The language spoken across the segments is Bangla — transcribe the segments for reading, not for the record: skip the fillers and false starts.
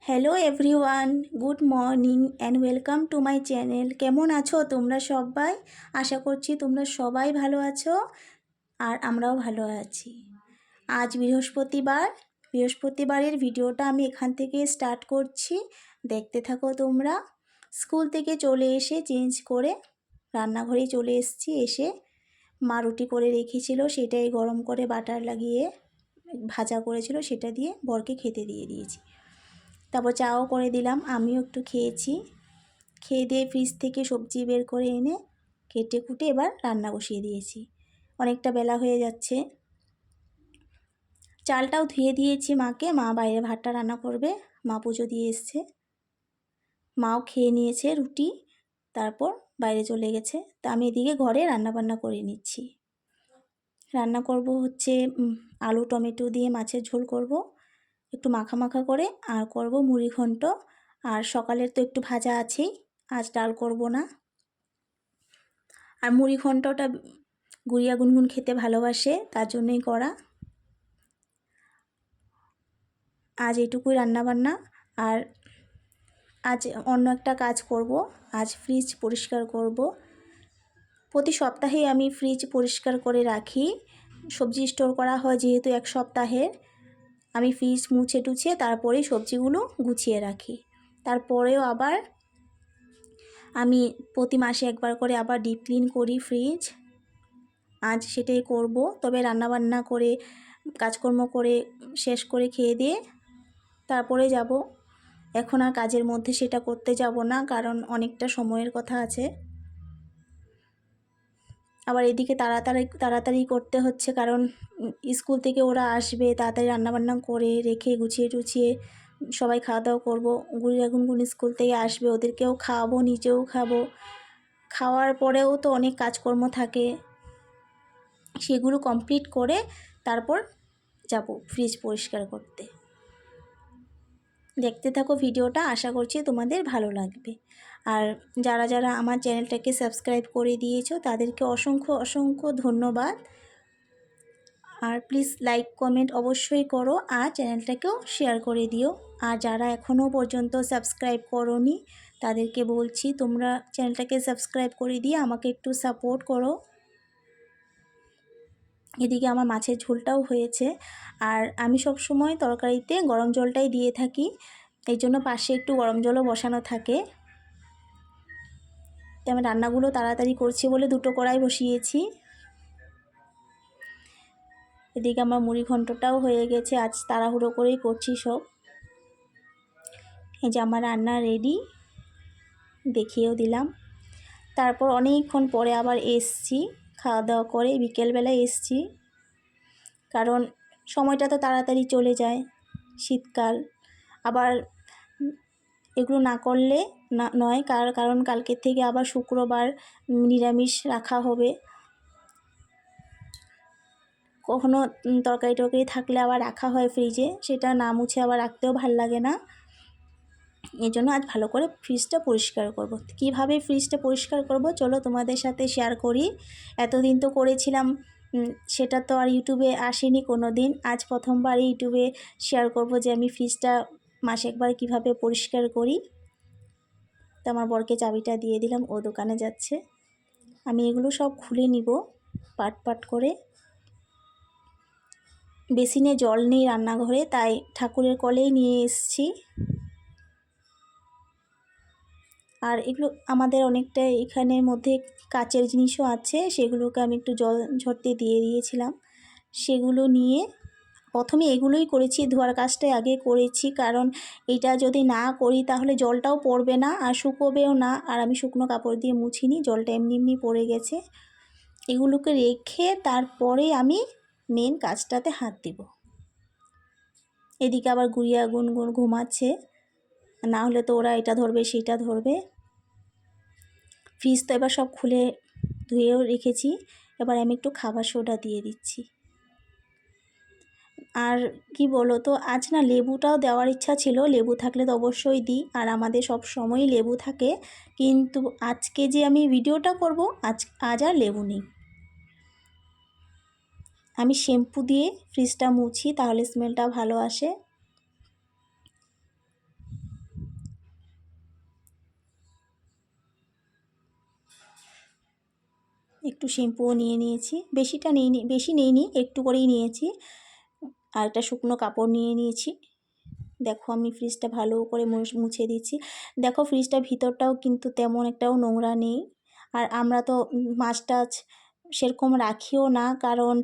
Hello everyone, good morning and welcome to my channel. কেমন আছো তোমরা সবাই? আশা করছি তোমরা সবাই ভালো আছো আর আমরাও ভালো আছি। আজ বৃহস্পতিবারের ভিডিওটা আমি এখান থেকে স্টার্ট করছি, দেখতে থাকো তোমরা। স্কুল থেকে চলে এসে চেঞ্জ করে রান্নাঘরে চলে এসেছি। এসে মা রুটি করে রেখেছিল, সেটাই গরম করে বাটার লাগিয়ে ভাজা করেছিল, সেটা দিয়ে বরকে খেতে দিয়ে দিয়েছি। তারপর চাও করে দিলাম, আমিও একটু খেয়েছি। খেয়ে দিয়ে ফ্রিজ থেকে সবজি বের করে এনে কেটে কুটে এবার রান্না বসিয়ে দিয়েছি। অনেকটা বেলা হয়ে যাচ্ছে। চালটাও ধুয়ে দিয়েছি মাকে, মা বাইরে ভাতটা রান্না করবে। মা পুজো দিয়ে এসছে, মাও খেয়ে নিয়েছে রুটি, তারপর বাইরে চলে গেছে। তা আমি এদিকে ঘরে রান্নাবান্না করে নিচ্ছি। রান্না করব হচ্ছে আলু টমেটো দিয়ে মাছের ঝোল করব, একটু মাখা মাখা করে, আর করব মুড়ি ঘন্ট। আর সকালের তো একটু ভাজা আছেই, আজ ডাল করব না। আর মুড়ি ঘন্টটা গুড়িয়া গুনগুন খেতে ভালোবাসে, তার জন্যই করা। আজ এটুকুই রান্নাবান্না। আর আজ অন্য একটা কাজ করব, আজ ফ্রিজ পরিষ্কার করব। প্রতি সপ্তাহেই আমি ফ্রিজ পরিষ্কার করে রাখি। সবজি স্টোর করা হয় যেহেতু এক সপ্তাহের, আমি ফ্রিজ মুছে টুছে তারপরেই সবজিগুলো গুছিয়ে রাখি। তারপরেও আবার আমি প্রতি মাসে একবার করে আবার ডিপ ক্লিন করি ফ্রিজ। আজ সেটাই করব। তবে রান্নাবান্না করে কাজকর্ম করে শেষ করে খেয়ে দিয়ে তারপরে যাব। এখন আর কাজের মধ্যে সেটা করতে যাব না, কারণ অনেকটা সময়ের কথা আছে। আবার এদিকে তাড়াতাড়ি করতে হচ্ছে, কারণ স্কুল থেকে ওরা আসবে, তাড়াতাড়ি রান্নাবান্না করে রেখে গুছিয়ে টুছিয়ে সবাই খাওয়া দাওয়া করবো। গুড়িয়া গুনগুন স্কুল থেকে আসবে, ওদেরকেও খাওয়াবো, নিজেও খাবো। খাওয়ার পরেও তো অনেক কাজকর্ম থাকে, সেগুলো কমপ্লিট করে তারপর যাব ফ্রিজ পরিষ্কার করতে। দেখতে থাকো ভিডিওটা, আশা করছি তোমাদের ভালো লাগবে। আর যারা যারা আমার চ্যানেলটাকে সাবস্ক্রাইব করে দিয়েছো তাদেরকে অসংখ্য অসংখ্য ধন্যবাদ। আর প্লিজ লাইক কমেন্ট অবশ্যই করো, আর চ্যানেলটাকেও শেয়ার করে দিও। আর যারা এখনও পর্যন্ত সাবস্ক্রাইব করোনি তাদেরকে বলছি, তোমরা চ্যানেলটাকে সাবস্ক্রাইব করে দিয়ে আমাকে একটু সাপোর্ট করো। এদিকে আমার মাছের ঝোলটাও হয়েছে। আর আমি সব সময় তরকারিতে গরম জলটাই দিয়ে থাকি, এই জন্য পাশে একটু গরম জলও বসানো থাকে। তাই আমি রান্নাগুলো তাড়াতাড়ি করছি বলে দুটো কড়াই বসিয়েছি। এদিকে আমার মুড়ি ঘন্টটাও হয়ে গেছে, আজ তাড়াহুড়ো করেই করছি সব। এই যে আমার রান্না রেডি, দেখিয়েও দিলাম। তারপর অনেকক্ষণ পরে আবার এসছি, খাওয়া দাওয়া করে বিকেলবেলায় এসছি, কারণ সময়টা তো তাড়াতাড়ি চলে যায়, শীতকাল। আবার এগুলো না করলে নয়, কারণ কালকের থেকে আবার শুক্রবার নিরামিষ রাখা হবে। কখনো তরকারি থাকলে আবার রাখা হয় ফ্রিজে, সেটা না মুছে আবার রাখতেও ভাল লাগে না। এই জন্য আজ ভালো করে ফ্রিজটা পরিষ্কার করব। কিভাবে ফ্রিজটা পরিষ্কার করব চলো তোমাদের সাথে শেয়ার করি। এতদিন তো করেছিলাম, সেটা তো আর ইউটিউবে আসেনি কোনো দিন। আজ প্রথমবারই ইউটিউবে শেয়ার করব যে আমি ফ্রিজটা মাসে একবার কিভাবে পরিষ্কার করি। তো আমার বরকে চাবিটা দিয়ে দিলাম, ও দোকানে যাচ্ছে। আমি এগুলো সব খুলে নিব পাট পাট করে। বেসিনে জল নেই রান্নাঘরে, তাই ঠাকুরের কলেই নিয়ে এসেছি। আর এগুলো আমাদের অনেকটা এখানের মধ্যে কাচের জিনিসও আছে, সেগুলোকে আমি একটু জল ঝরতে দিয়ে দিয়েছিলাম। সেগুলো নিয়ে প্রথমে এগুলোই করেছি, ধোয়ার কাজটাই আগে করেছি, কারণ এটা যদি না করি তাহলে জলটাও পড়বে না আর শুকোবেও না। আর আমি শুকনো কাপড় দিয়ে মুছিনি, জলটা এমনি এমনি পড়ে গেছে। এগুলোকে রেখে তারপরে আমি মেন কাজটাতে হাত দিব। এদিকে আবার গুড়িয়া গুনগুন ঘুমাচ্ছে, না হলে তো ওরা এটা ধরবে সেটা ধরবে। ফ্রিজ তো এবার সব খুলে ধুয়েও রেখেছি, এবার আমি একটু খাবার সোডা দিয়ে দিচ্ছি। আর কি বলো তো, আজ না লেবুটাও দেওয়ার ইচ্ছা ছিল, লেবু থাকলে তো অবশ্যই দিই, আর আমাদের সব সময়ই লেবু থাকে। কিন্তু আজকে যে আমি ভিডিওটা করব, আজ আর লেবু নেই। আমি শ্যাম্পু দিয়ে ফ্রিজটা মুছি, তাহলে স্মেলটা ভালো আসে। একটু শ্যাম্পুও নিয়ে নিয়েছি, বেশি নিইনি, একটু করেই নিয়েছি। আর একটা শুকনো কাপড় নিয়ে নিয়েছি। দেখো আমি ফ্রিজটা ভালো করে মুছে দিচ্ছি। দেখো ফ্রিজটার ভিতরটাও কিন্তু তেমন একটাও নোংরা নেই। আর আমরা তো মাছ টাছ সেরকম রাখিও না, কারণ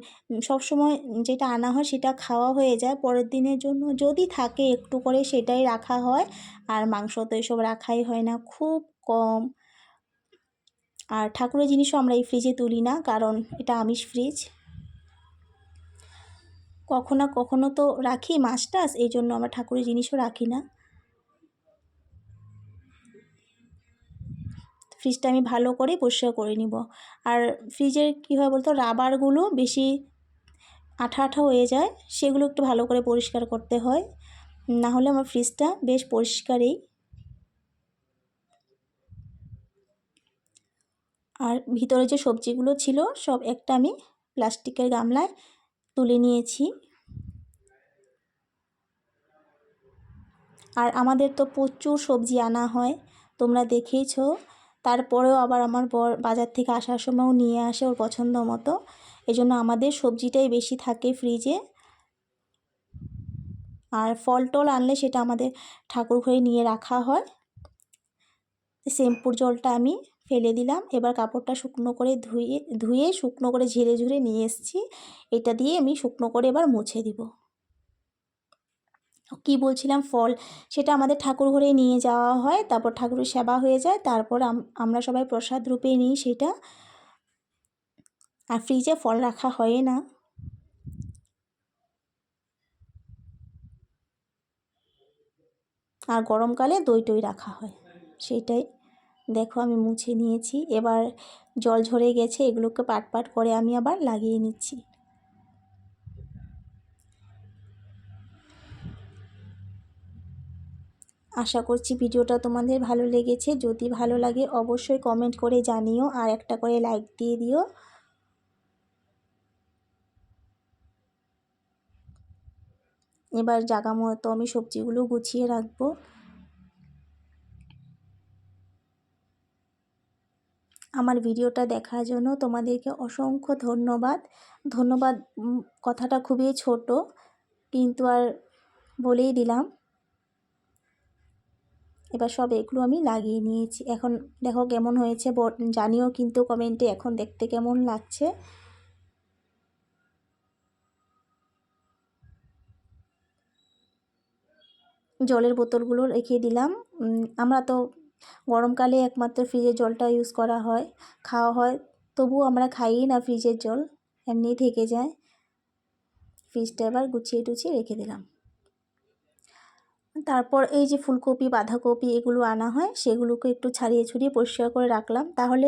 সবসময় যেটা আনা হয় সেটা খাওয়া হয়ে যায়। পরের দিনের জন্য যদি থাকে একটু করে সেটাই রাখা হয়। আর মাংস তো এসব রাখাই হয় না, খুব কম। আর ঠাকুরের জিনিসও আমরা এই ফ্রিজে তুলি না, কারণ এটা আমিষ ফ্রিজ। কখনো কখনো তো রাখি মাছ টাছ, এই জন্য আমরা ঠাকুরের জিনিসও রাখি না। ফ্রিজটা আমি ভালো করে পরিষ্কার করে নিব। আর ফ্রিজের কী হয় বলতো, রাবারগুলো বেশি আঠা আঠা হয়ে যায়, সেগুলো একটু ভালো করে পরিষ্কার করতে হয়, না হলে আমার ফ্রিজটা বেশ পরিষ্কারই। আর ভিতরে যে সবজিগুলো ছিল সব একটা আমি প্লাস্টিকের গামলায় তুলে নিয়েছি। আর আমাদের তো প্রচুর সবজি আনা হয়, তোমরা দেখেইছো। তারপরেও আবার আমার বর বাজার থেকে আসার সময়ও নিয়ে আসে ওর পছন্দ মতো, এজন্য আমাদের সবজিটাই বেশি থাকে ফ্রিজে। আর ফল টল আনলে সেটা আমাদের ঠাকুর ঘরে নিয়ে রাখা হয়। শ্যাম্পুর জলটা আমি ফেলে দিলাম। এবার কাপড়টা শুকনো করে ধুয়ে শুকনো করে ঝেড়ে ঝুড়ে নিয়ে এসেছি। এটা দিয়ে আমি শুকনো করে এবার মুছে দিব। কি বলছিলাম, ফল সেটা আমাদের ঠাকুর ঘরে নিয়ে যাওয়া হয়, তারপর ঠাকুরের সেবা হয়ে যায়, তারপর আমরা সবাই প্রসাদ রূপে নিই সেটা। আর ফ্রিজে ফল রাখা হয় না। আর গরমকালে দই টই রাখা হয়, সেইটাই। দেখো আমি মুছে নিয়েছি। এবার জল ঝরে গেছে, এগুলোকে পাট পাট করে আমি আবার লাগিয়ে নিচ্ছি। আশা করছি ভিডিওটা তোমাদের ভালো লেগেছে। যদি ভালো লাগে অবশ্যই কমেন্ট করে জানিও, আর একটা করে লাইক দিয়ে দিও। এবার জায়গা মতো আমি সবজিগুলো গুছিয়ে রাখবো। আমার ভিডিওটা দেখার জন্য তোমাদেরকে অসংখ্য ধন্যবাদ। কথাটা খুবই ছোট, কিন্তু আর বলেই দিলাম। এবার সব এগুলো আমি লাগিয়ে নিয়েছি। এখন দেখো কেমন হয়েছে জানিও কিন্তু কমেন্টে, এখন দেখতে কেমন লাগছে। জলের বোতলগুলো রেখে দিলাম। আমরা তো গরমকালে একমাত্র ফ্রিজের জলটা ইউজ করা হয়, খাওয়া হয়। তবুও আমরা খাই না ফ্রিজের জল, এমনিই থেকে যায়। ফ্রিজটা এবার গুছিয়ে টুছিয়ে রেখে দিলাম। তারপর এই যে ফুলকপি বাঁধাকপি এগুলো আনা হয়, সেগুলোকে একটু ছাড়িয়ে ছড়িয়ে পরিষ্কার করে রাখলাম, তাহলে